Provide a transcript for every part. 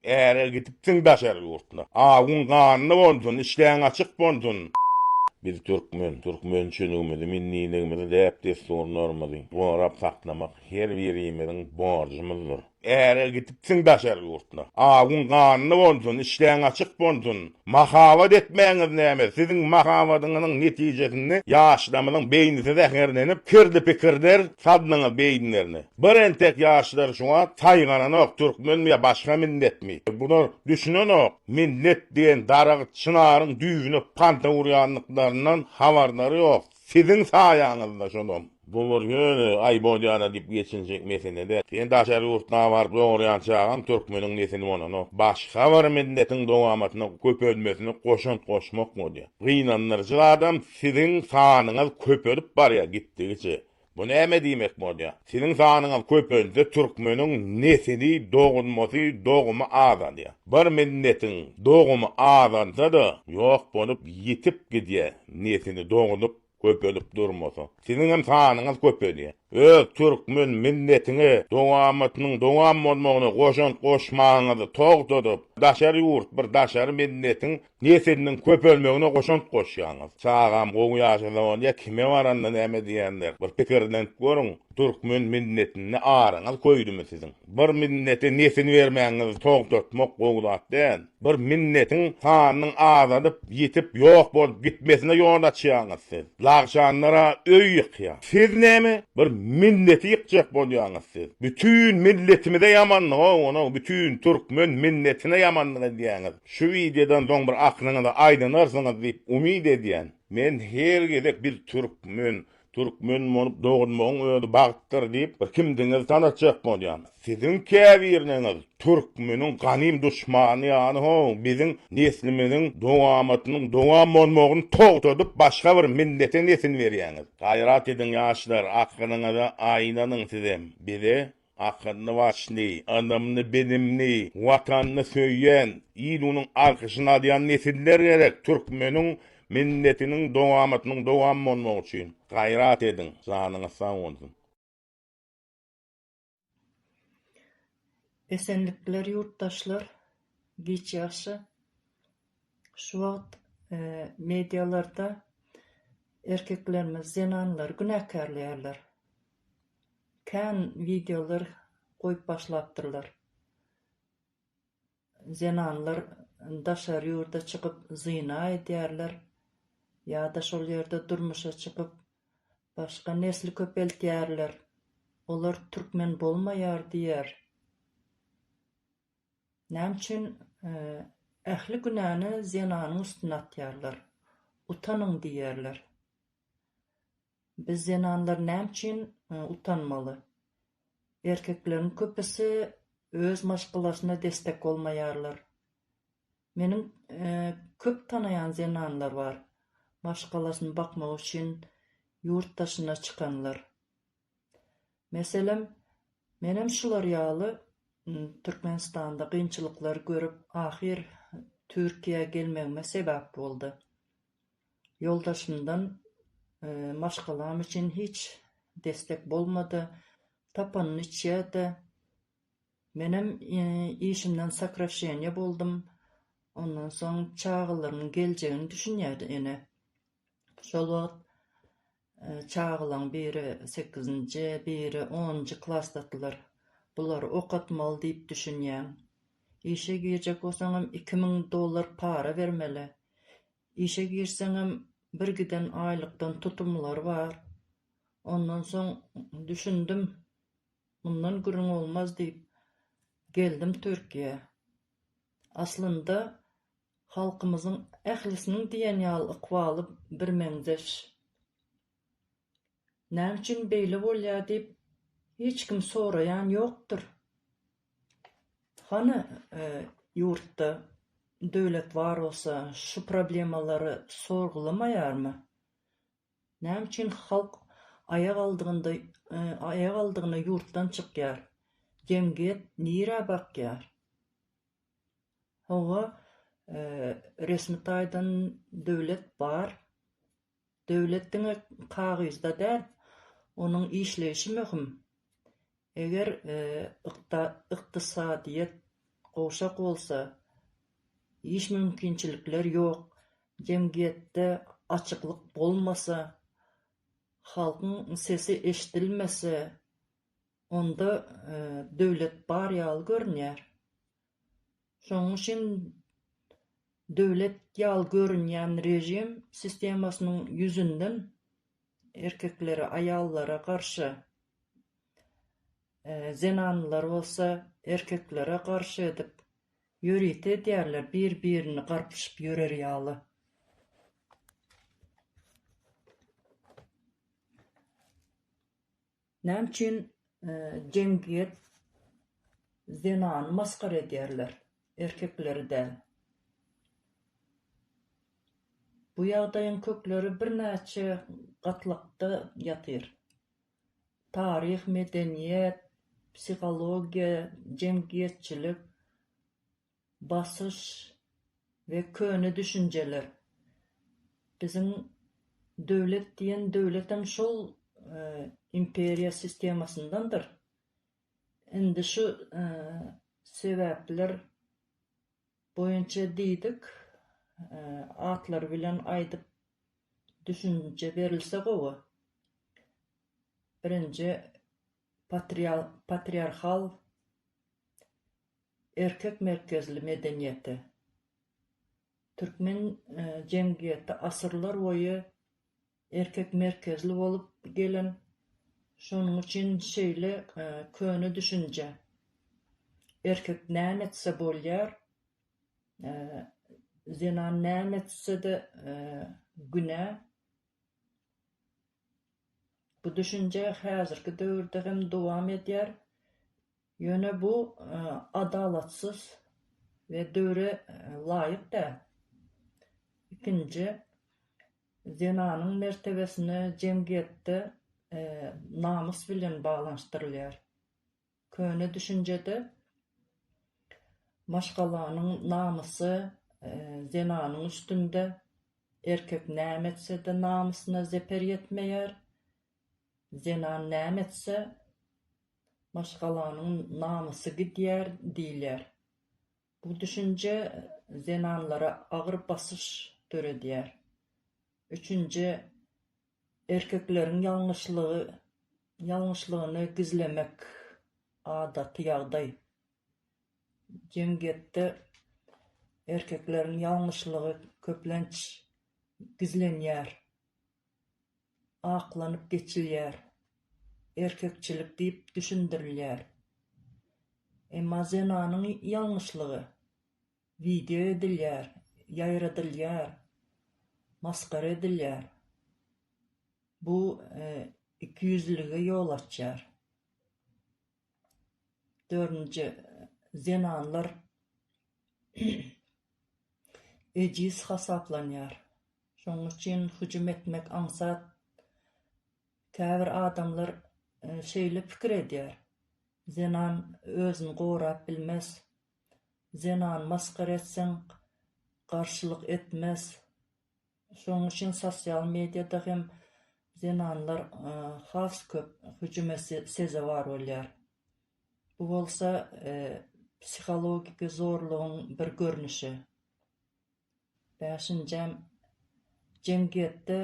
Eğer gitipsin daşar yurtuna. Ağın kanını bolsun, işleğin açık bolsun. Biz Türkmençiligimizi, milliligimizi dep desturlarymyzy gorap saklamak her birimizin borcumuzdur. Eğer gitipsin daşar yurtuna, ağın kanını bolsun, işleğin açık bolsun, mahavat etmeňiz näme? Sizin mahavatyňyzyň netijesini ýaşlamyň beýnisi zäherlenip, kirli pikirler sadlyňyz beýinlerini. Bir entek ýaşlar şuňa taýgananyk türkmen mi başga milletmi? Bunu düşünenok, millet diýen daragy çınaryň düýbüne panta urýanlyklaryndan habarlary ýok. Sizin saýaňyzda şonom. Bu ýöne ay boýana diýip geçinjek meselede. Sen daşary ýurtuna barıp doğrayan çağan türkmeniň nesini bolany. Başga bir milletiň dowamatyna köpölmesini goşun goşmak bolýar. Gynanlarjy adam sizin sanyňyz köpölüp barýar gitdigiçe. Bu näme diýmek bolýar? Sizin sanyňyz köpölse türkmeniň nesini dogulmasy dogumy azalýar. Bir milletiň dogumy azalsa-da ýok bolup ýitip gidýär. Nesini dogulup köpölüp durmasa. Sizin hem sanyňyz köpölýär. Türkmen milletini dowamatynyň dowam bolmagyny goşun goşmagyňyzy togdadyp, daşary ýurt bir daşary milletiň nesiliniň köpölmegine goşun goşýaňyz. Çağam gowy ýaşadan kime baranda näme diýenler? Bir pikirden görüň. Türkmen milletini araňyz koýdumy sizin? Bir millete nesini bermäňiz togdatmak gowlatdan. Bir milletin sanynyň azalyp ýetip ýok bolup gitmesine ýol açýaňyz siz. Lagşanlara öý ýykýar. Siz näme? Bir milleti ýykjak bolýaňyz siz. Bütün milletimize ýamanlygy, onu bütün türkmen milletine ýamanlygy diýäňiz. Şu videodan soň bir aklyňyza aýdanyrsynız diýip umyd edýän. Men her gezek bir Türkmen bolup doğulmagyň öňe bagtdyr diýip bir kimdiňiz tanatjak bolýan. Sizin käbiriniňiz türkmeniň ganym düşmany ýany ho, biziň neslimiziň dowamatynyň dowam bolmagyny togdadyp başga bir millete nesin berýäňiz. Gaýrat edin ýaşlar, akynyňyza aýnanyň sizem. Bize akylly başly, anamny benimni, watanny söýýän, ýylunyň alkyşyna diýen nesiller gerek türkmeniň milletiniň dowamatynyň dowam bolmagy üçin. Gaýrat edin, janyňyz sag bolsun. Esenlikler yurttaşlar, geç ýaşy. Şu wagt medialarda erkeklerimiz, zenanlar günäkärleýärler. Kän videolar goýup başlapdyrlar. Zenanlar daşary ýurda çykyp zyna edýärler. Ya da şol ýerde durmuşa çykyp başga nesli köpeltýärler. Olar türkmen bolmaýar diýär. Näçin ähli günäni zenanyň üstüne atýarlar. Utanyň diýerler. Biz zenanlar näçin utanmaly? Erkeklerin köpüsi öz maşgalasyna destek bolmaýarlar. Meniň köp tanaýan zenanlar bar. Maşgalasyna bakmak üçin ýurt daşyna çykanlar. Meselem, menem şular ýaly Türkmenistanda gynçylyklar görüp ahir Türkiýe gelmegime sebäp boldy. Ýoldaşymdan maşgalam üçin hiç destek bolmady. Tapanyny içýärdi. Menem işimden sakrasheniýa boldum. Ondan soň çağılarymyň geljegini düşünýärdi ene. Şol wagt çağılaň biri 8-nji, biri 10-njy klassdatylar. Bular okatmaly diýip düşünýän. İşe girjek bolsaňam $2000 para bermeli. İşe girseňem bir giden aýlykdan tutumlar bar. Ondan soň düşündim, bundan gürüň olmaz diýip geldim Türkiýe. Aslında halkymyzyň ählisiniň diýen ýaly ykbaly bir meňzeş. Näçin beýle bolýar diýip hiç kim sorayan ýokdur. Hany ýurtda döwlet bar bolsa şu problemalary sorgulamaýarmy? Näçin halk aýak aldygyna ýurtdan çykýar? Jemgyýet nire bakýar? Hawa resmi taýdan döwlet bar. Döwletdiň kagyzda däl, onuň işleýişi möhüm. Eger ykdysadyýet gowşak bolsa, iş mümkinçilikler yok, jemgyýetde açyklyk bolmasa, halkyň sesi eşdilmese, onda döwlet bar ýaly görünýär. Şoň üçin döwlet ýaly görünýän rejim sistemasynyň ýüzünden erkeklere, aýallara garşy, zenanlar bolsa erkeklere garşy edip ýörit edýärler, bir-birini garpyşyp ýörer ýaly. Näme üçin jemgyýet zenany maskara edýärler, erkekleri däl. Bu ýagdaýyň kökleri birnäçe gatlakda ýatyr. Taryh, medeniýet, psihologiýa, jemgyýetçilik, basyş we köne düşünjeler. Biziň döwlet diýen döwletem şol imperiýa sistemasyndandyr. Indi şu sebäpler boýunça diýdik, atlar bilen aýdyp düşünje berilse gowy. Birinji patriarhal erkek merkezli medeniýeti. Türkmen jemgyýeti asyrlar boýy erkek merkezli bolup gelen, şonuň üçin şeýle köne düşünje. Erkek näme etse bolýar, zenan näme etse de günä. Bu düşünje häzirki döwürde hem dowam edýär. Ýöne bu adalatsyz we döwre laýyk däl. Ikinji, zenanyň mertebesini jemgyýetde namys bilen baglanşdyrylýar. Köne düşünjede maşgalanyň namysy zenanyň üstünde, erkek näme etse de namysyna zeper ýetmeýär. Zenan näme etse maşgalanyň namysy gidýär diýler. Bu düşünje zenanlara agyr basyş töredýär. Üçünji, erkekleriň ýalňyşlygyny gizlemek adaty ýagdaý. Jemgyýetde erkekleriň ýalňyşlygy köplenç gizlenýär, aklanyp geçilýär, erkekçilik diýip düşündirilýär. Emma zenanyň ýalňyşlygy video edilýär, ýaýradylýar, maskara edilýär. Bu ikiyüzlüge ýol açýar. Dördünji, zenanlar ejiz hasaplanýar. Şoň üçin hüjüm etmek aňsat. Käbir adamlar şeýle pikir edýär. Zenan özüni gorap bilmez. Zenan maskara etseň garşylyk etmez. Şoň üçin sosial mediýada hem zenanlar has köp hüjüme sezewar bolýar. Bu bolsa psihologik zorlugyň bir görnüşi. Beşinjam, jemgyýetde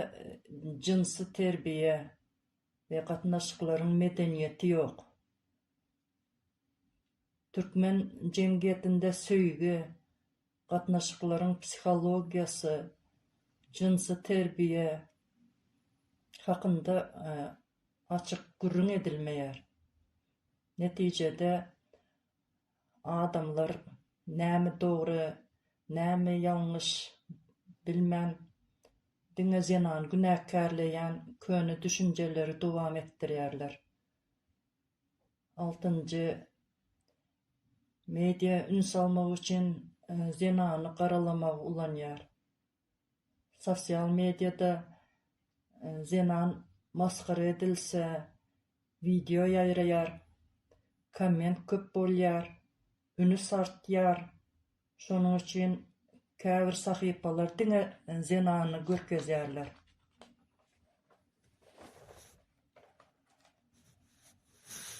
jinsy terbiýe we gatnaşyklaryň medeniýeti ýok. Türkmen jemgyýetinde söýgi, gatnaşyklaryň psihologiýasy, jinsy terbiýe hakynda açyk gürrüň edilmeýär. Netijede adamlar näme dogry, näme ýalňyş bilmän, diňe zenan günäkärleýän köne düşünjeleri dowam etdirýärler. 6. Media ün salmak üçin zenany garalamak ulanýar. Sosial mediada zenan maskara edilse, video ýaýraýar, komment köp bolýar, üni sartýar. Şonuň üçin käbir sahypalar diňe zenany görkezýärler.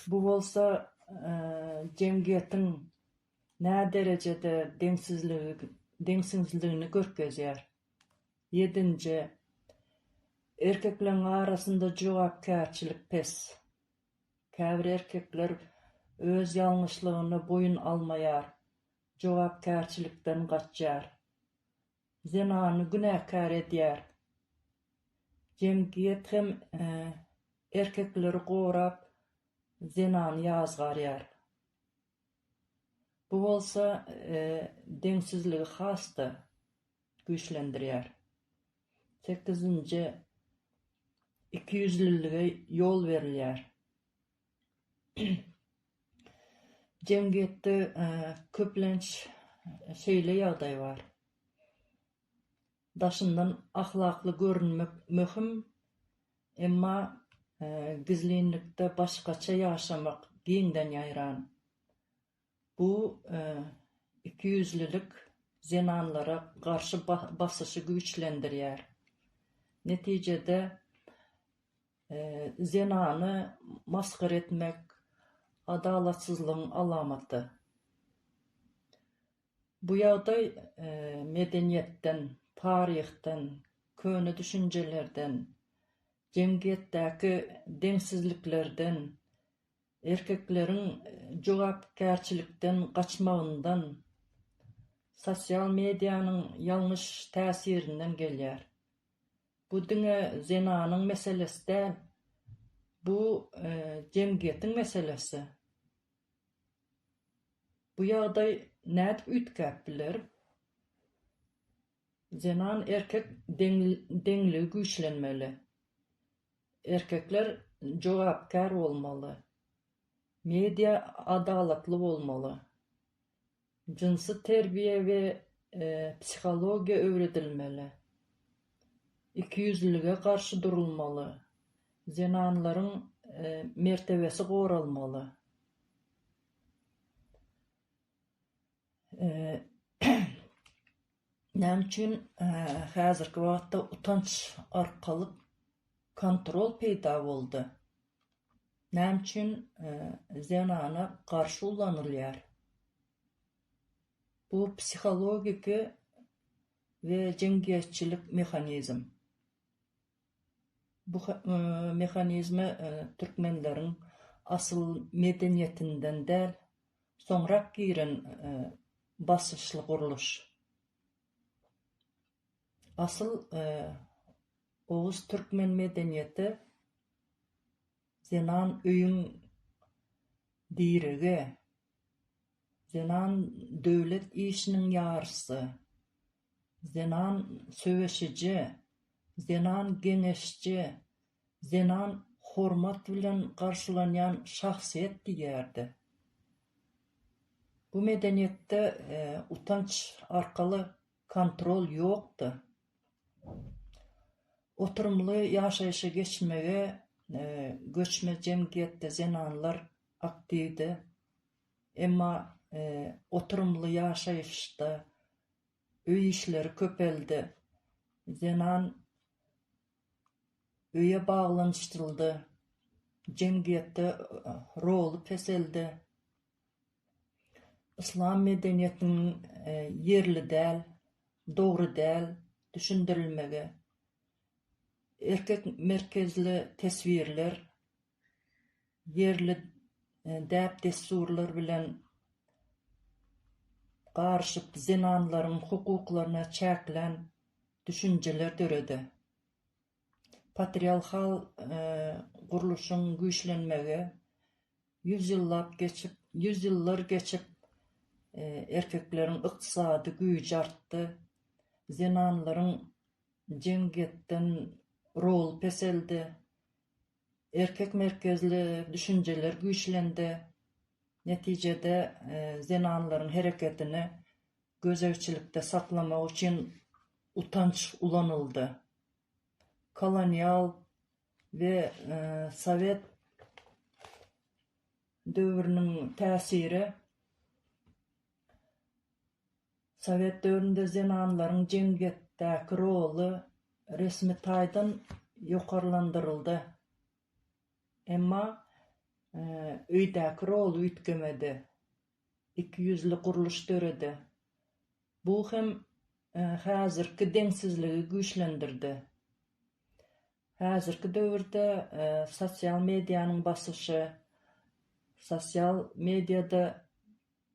Bu bolsa jemgyýetiň nä derecede deňsizligini görkezýär. 7. Erkekleriň arasynda jogapkärçilik pes. Käbir erkekler öz ýalňyşlygyny boyun almaýar, jogapkärçilikden gaçýar. Zinany günäkär edýär. Jemgyýet hem erkekleri gorap zinany ýazgarýar. Bu bolsa deňsizligi hasda güýçlendirýär. 8. Ikiyüzlüllige ýol berilýär. Jemgyýetde köplenç şeýle ýagdaý bar. Daşyndan ahlakly görünmek möhüm, emma gizlinlikde başgaça ýaşamak giňden ýaýran. Bu ikiyüzlülük zinanlara garşy basyşy güýçlendirýär. Netijede zinany maskar etmek adalatsyzlygyň alamaty. Bu ýagdaý medeniýetden, taryhdan, köne düşünjelerden, jemgyýetdäki deňsizliklerden, erkekleriň jogapkärçilikden gaçmagyndan, sosial mediýanyň ýalňyş täsirinden gelýär. Bu diňe zinanyň meselesi däl, bu jemgyýetiň meselesi. Bu ýagdaý nädip üýtkäp biler? Zinan erkek deňligi güýçlenmeli. Erkekler jogapkär bolmaly. Media adalatly bolmaly. Jinsy terbiýe we psihologiýa öwredilmeli. Ikiyüzlülüge garşy durulmaly. Zinanlaryň mertebesi goralmaly. Näme üçin häzirki wagtda utanç arkaly kontrol peýda boldy? Näme üçin zinana garşy ulanylýar? Bu psihologik we jemgyýetçilik mehanizm. Bu mehanizmi türkmenleriň asyl medeniýetinden däl, soňrak giren basyşly guruluş. Asyl Oğuz türkmen medeniýeti zinan öýüň direge, zinan döwlet işiniň ýarysy, zinan söweşiji, zinan geňeşçi, zinan hormat bilen garşylanýan şahsiýet diýerdi. Bu medeniýetde utanç arkaly kontrol ýokdy. Oturumly ýaşaýyşa geçmege göçme jemgyýetde zinanlar aktivdi. Emma oturumly ýaşaýyşda öý işleri köpeldi. Zinan öýe baglanyşdyryldy. Jemgyýetde rolu peseldi. İslam medeniýetiniň yerli däl, dogry däl düşündirilmegi, erkek merkezli tesvirler, yerli däp desturlar bilen garşyp zinanlaryň hukuklaryna çäklen düşünjeler döredi. Patriarhal guruluşyň güýçlenmegi yüzyıllar geçip erkekleriň ykdysady güýji artdy. Zinanlaryň jemgyýetden rol peseldi. Erkek merkezli düşünjeler güýçlendi. Netijede zinanlaryň hereketini gözewçilikde saklamak üçin utanç ulanyldy. Kolonial we Sovet döwrüniň täsiri, Sovet döwründe zinanlaryň jemgyýetdäki rolu resmi taýdan ýokarlandyryldy. Emma öýdäki rolu üýtgemedi. 200'li guruluş döredi. Bu hem häzirki deňsizligi güýçlendirdi. Häzirki döwürde sosial mediýanyň basışy, sosial mediýada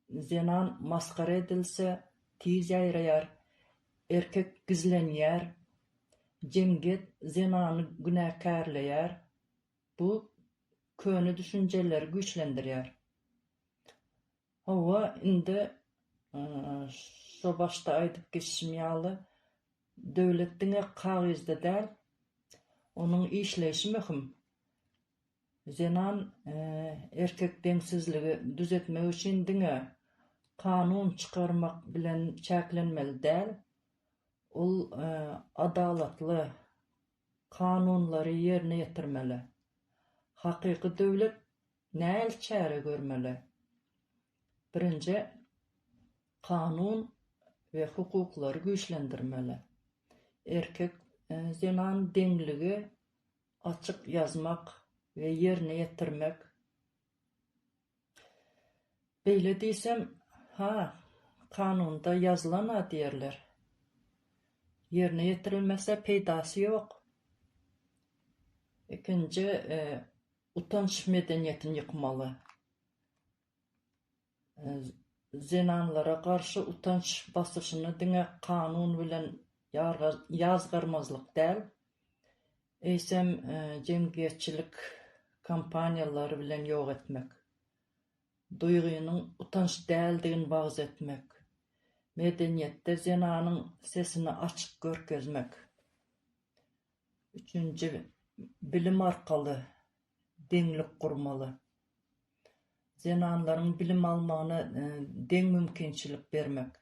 zenan maskara edilse tiz ýaýraýar, erkek gizlenýär, jemgyýet zenany günäkärleýär. Bu köni düşünjeleri güýçlendirýär. Hawa indi şo başda aýdyp geçişim ýaly döwletdiňe kagyzda däl, onuň işleşi möhüm. Zenan erkek deňsizligi düzetmek üçin diňe kanun çykarmak bilen çäklenmeli däl. Ol adalatly kanunlary ýerine ýetirmeli. Hakyky döwlet näl çäre görmeli? Birinji, kanun we hukuklary güýçlendirmeli. Erkek zenan deňligi açyk ýazmak we ýerine ýetirmek. Beýle diýsem, kanunda ýazylan diýerler. Ýerine ýetirilmese peýdasy ýok. Ikinji, utanç medeniýetini ýykmaly. Zenanlara garşy utanç basyşyny diňe kanun bilen ýazgarmazlyk däl, eýsem jemgyýetçilik kampaniýalary bilen ýok etmek. Duýgynyň utanç däldigini wagz etmek. Medeniýetde zenanyň sesini açyk görkezmek. Üçünji, bilim arkaly deňlik gurmaly. Zenanlaryň bilim almagyna deň mümkinçilik bermek.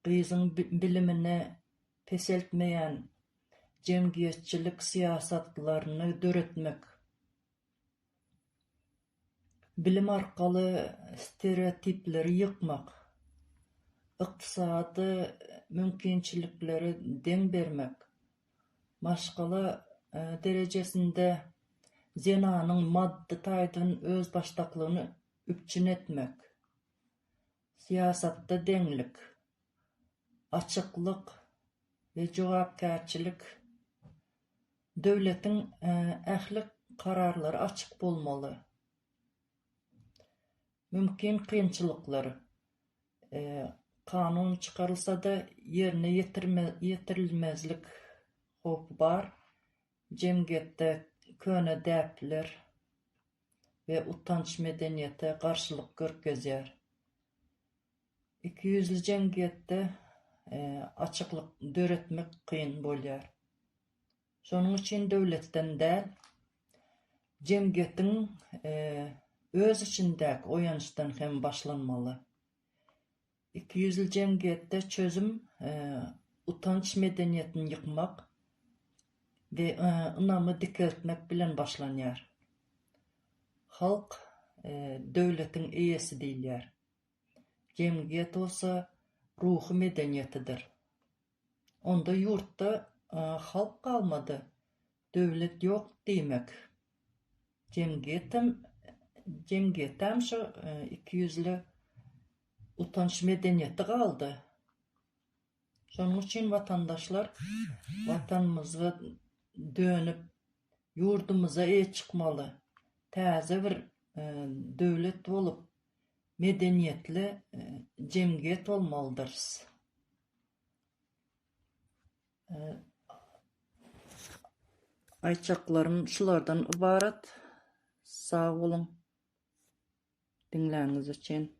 Gyzyň bilimini peseltmeýän jemgyýetçilik siýasatlaryny döretmek. Bilim arkaly stereotipleri ýykmak. Ykdysady mümkinçilikleri deň bermek. Maşgala derejesinde zenanyň maddi taýdan öz başdaklygyny üpçün etmek. Siýasatda deňlik, açyklyk we jogapkärçilik. Döwletiň ählik kararlary açyk bolmaly. Mümkin kynçylyklary. Kanun çykarylsa da ýerine ýetirilmezlik hopy bar. Jemgyýetde köne däpler we utanç medeniýete garşylyk görkezýär. 200'li jemgyýetde açyklyk döretmek kyn bolýar. Şonuň üçin döwletden däl, jemgyýetiň öz içindäki oýançdan hem başlanmaly. 200'li jemgyýetde çözüm utanç medeniýetini ýykmak we ynamy dikeltmek bilen başlanýar. Halk döwletiň eýesi diýilýär. Jemgyýet bolsa ruhy medeniýetidir. Onda ýurtda halk kalmady, döwlet ýok diýmek. Jemgyýetem şo 200'li utanç medeniýeti kaldy. Şonuň üçin watandaşlar watanymyza dönüp ýurdumyza çykmaly. Täze bir döwlet bolup medeniýetli jemgyýet bolmalydyr. Aýtjaklarym şulardan ibaret. Sag bolun. Dinläňiz üçin.